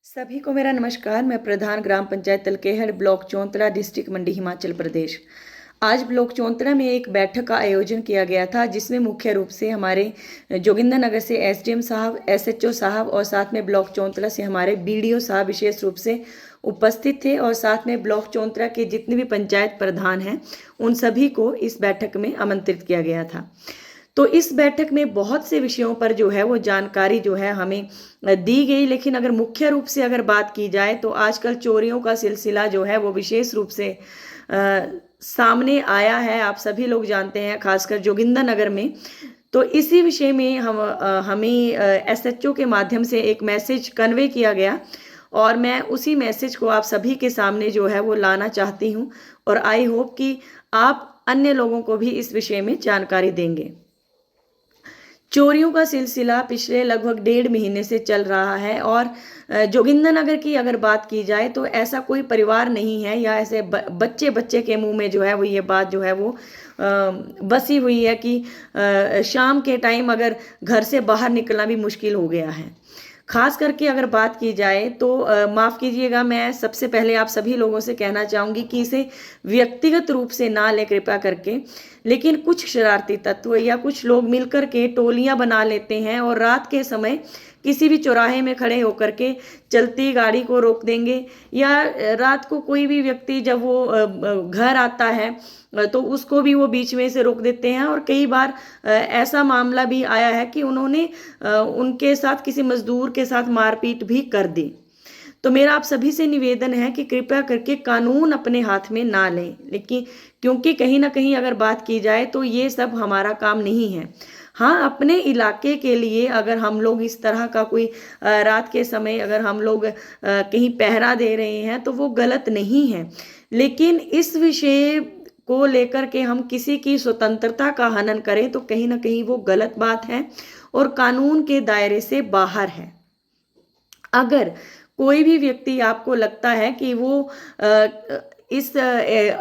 सभी को मेरा नमस्कार। मैं प्रधान ग्राम पंचायत तलकेहड़ ब्लॉक चौंतरा डिस्ट्रिक्ट मंडी हिमाचल प्रदेश। आज ब्लॉक चौंतरा में एक बैठक का आयोजन किया गया था जिसमें मुख्य रूप से हमारे जोगिंदरनगर से एसडीएम साहब, एसएचओ साहब और साथ में ब्लॉक चौंतरा से हमारे बीडीओ साहब विशेष रूप से उपस्थित थे और साथ में ब्लॉक चौंतरा के जितने भी पंचायत प्रधान हैं उन सभी को इस बैठक में आमंत्रित किया गया था। तो इस बैठक में बहुत से विषयों पर जो है वो जानकारी जो है हमें दी गई, लेकिन अगर मुख्य रूप से अगर बात की जाए तो आजकल चोरियों का सिलसिला जो है वो विशेष रूप से सामने आया है। आप सभी लोग जानते हैं, खासकर जोगिंदरनगर में। तो इसी विषय में हमें एसएचओ के माध्यम से एक मैसेज कन्वे किया गया और मैं उसी मैसेज को आप सभी के सामने जो है वो लाना चाहती हूँ और आई होप कि आप अन्य लोगों को भी इस विषय में जानकारी देंगे। चोरियों का सिलसिला पिछले लगभग 1.5 महीने से चल रहा है और जोगिंदरनगर की अगर बात की जाए तो ऐसा कोई परिवार नहीं है या ऐसे बच्चे बच्चे के मुंह में जो है वो ये बात जो है वो बसी हुई है कि शाम के टाइम अगर घर से बाहर निकलना भी मुश्किल हो गया है। खास करके अगर बात की जाए तो माफ़ कीजिएगा, मैं सबसे पहले आप सभी लोगों से कहना चाहूँगी कि इसे व्यक्तिगत रूप से ना लें कृपया करके, लेकिन कुछ शरारती तत्व या कुछ लोग मिलकर के टोलियाँ बना लेते हैं और रात के समय किसी भी चौराहे में खड़े होकर के चलती गाड़ी को रोक देंगे या रात को कोई भी व्यक्ति जब वो घर आता है तो उसको भी वो बीच में से रोक देते हैं। और कई बार ऐसा मामला भी आया है कि उन्होंने उनके साथ किसी मजदूर के साथ मारपीट भी कर दी। तो मेरा आप सभी से निवेदन है कि कृपया करके कानून अपने हाथ में ना लें, लेकिन क्योंकि कहीं ना कहीं अगर बात की जाए तो ये सब हमारा काम नहीं है। हाँ, अपने इलाके के लिए अगर हम लोग इस तरह का कोई रात के समय अगर हम लोग कहीं पहरा दे रहे हैं तो वो गलत नहीं है, लेकिन इस विषय को लेकर के हम किसी की स्वतंत्रता का हनन करें तो कहीं ना कहीं वो गलत बात है और कानून के दायरे से बाहर है। अगर कोई भी व्यक्ति आपको लगता है कि वो इस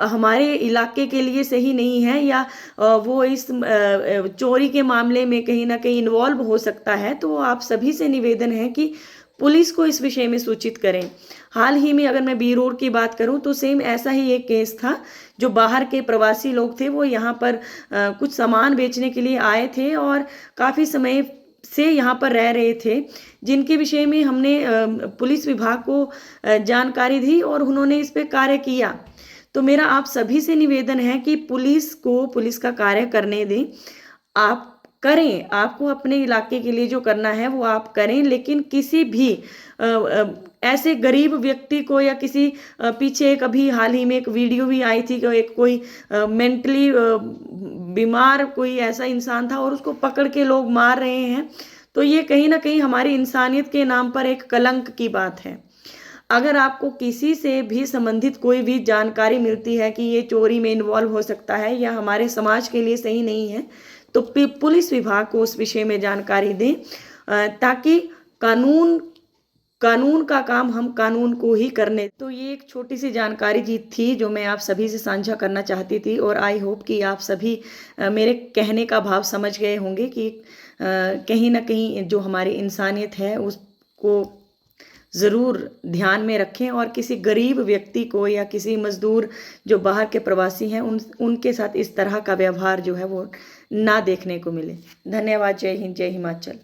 हमारे इलाके के लिए सही नहीं है या वो इस चोरी के मामले में कहीं ना कहीं इन्वॉल्व हो सकता है, तो आप सभी से निवेदन है कि पुलिस को इस विषय में सूचित करें। हाल ही में अगर मैं बी रोड की बात करूं तो सेम ऐसा ही एक केस था। जो बाहर के प्रवासी लोग थे वो यहाँ पर कुछ सामान बेचने के लिए आए थे और काफ़ी समय से यहाँ पर रह रहे थे, जिनके विषय में हमने पुलिस विभाग को जानकारी दी और उन्होंने इस पे कार्य किया। तो मेरा आप सभी से निवेदन है कि पुलिस को पुलिस का कार्य करने दें। आप करें, आपको अपने इलाके के लिए जो करना है वो आप करें, लेकिन किसी भी ऐसे गरीब व्यक्ति को या किसी पीछे कभी हाल ही में एक वीडियो भी आई थी कि एक कोई मेंटली बीमार कोई ऐसा इंसान था और उसको पकड़ के लोग मार रहे हैं, तो ये कहीं ना कहीं हमारी इंसानियत के नाम पर एक कलंक की बात है। अगर आपको किसी से भी संबंधित कोई भी जानकारी मिलती है कि ये चोरी में इन्वॉल्व हो सकता है या हमारे समाज के लिए सही नहीं है तो पुलिस विभाग को उस विषय में जानकारी दें, ताकि कानून का काम हम कानून को ही करने। तो ये एक छोटी सी जानकारी जी थी जो मैं आप सभी से साझा करना चाहती थी और आई होप कि आप सभी मेरे कहने का भाव समझ गए होंगे कि कहीं ना कहीं जो हमारी इंसानियत है उसको ज़रूर ध्यान में रखें और किसी गरीब व्यक्ति को या किसी मजदूर जो बाहर के प्रवासी हैं उनके साथ इस तरह का व्यवहार जो है वो ना देखने को मिले। धन्यवाद। जय हिंद, जय हिमाचल।